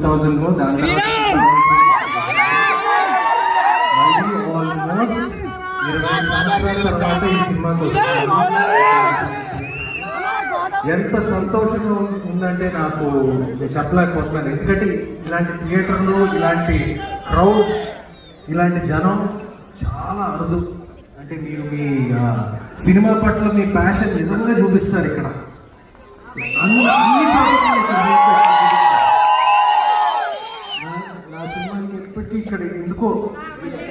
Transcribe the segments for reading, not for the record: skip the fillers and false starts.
2000లో, దాని ఆల్మోస్ట్ 20 సంవత్సరాల తర్వాత ఈ సినిమాకి వస్తున్నాను. ఎంత సంతోషంగా ఉందంటే నాకు నేను చెప్పలేకపోతున్నాను. ఎందుకంటే ఇలాంటి థియేటర్లు, ఇలాంటి క్రౌడ్, ఇలాంటి జనం చాలా అరుదు. అంటే మీరు మీ సినిమా పట్ల మీ ప్యాషన్ నిజంగా చూపిస్తారు ఇక్కడ. అన్ని నా సినిమాకి ఎప్పటికీ ఇక్కడ ఎందుకో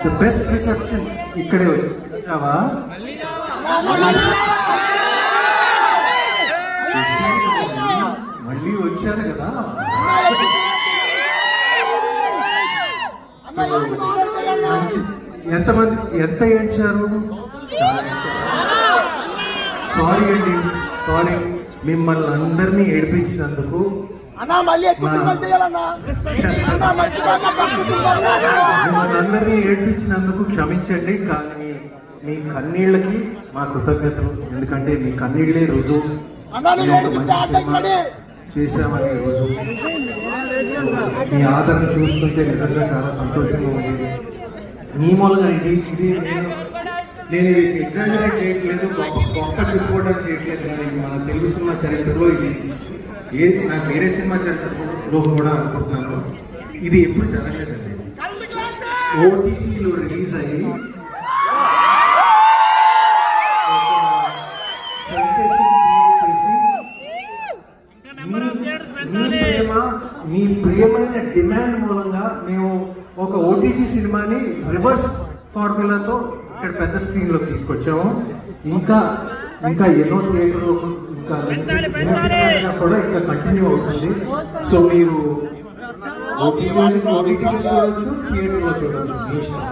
ద బెస్ట్ రిసెప్షన్ ఇక్కడే వచ్చావా? మళ్ళీ వచ్చారు కదా. ఎంతమంది ఎంత ఏడ్చారు? సారీ అండి, సారీ మిమ్మల్ని అందరినీ ఏడిపించినందుకు, మిమ్మల్ని అందరినీ ఏడిపించినందుకు క్షమించండి. కానీ మీ కన్నీళ్ళకి మా కృతజ్ఞతలు. ఎందుకంటే మీ కన్నీళ్ళే రుజువు చేశామని రుజువు. మీ ఆదరణ చూస్తుంటే నిజంగా చాలా సంతోషంగా ఉంది. మీ మూలంగా ఇది నేను ఇది ఎగ్జాజరేట్ చేయట్లేదు, గొప్ప చెప్పుకోవడానికి చేయట్లేదు. కానీ మన తెలుగు సినిమా చరిత్రలో ఇది నాకు వేరే సినిమా చరిత్రలో కూడా అనుకుంటున్నాను. ఇది ఎప్పుడు జరగలేదండి. ఓటీటీలో రిలీజ్ అయ్యి మీ ప్రియమైన డిమాండ్ మూలంగా మేము ఒక ఓటీటీ సినిమాని రివర్స్ ఫార్ములాతో ఇక్కడ పెద్ద స్క్రీన్ లో తీసుకొచ్చాము. ఇంకా ఎన్నో థియేటర్లో ఇంకా కూడా ఇంకా కంటిన్యూ అవుతుంది. సో మీరు ఓటీటీలో చూడొచ్చు, థియేటర్లో చూడొచ్చు, మీ ఇష్టం.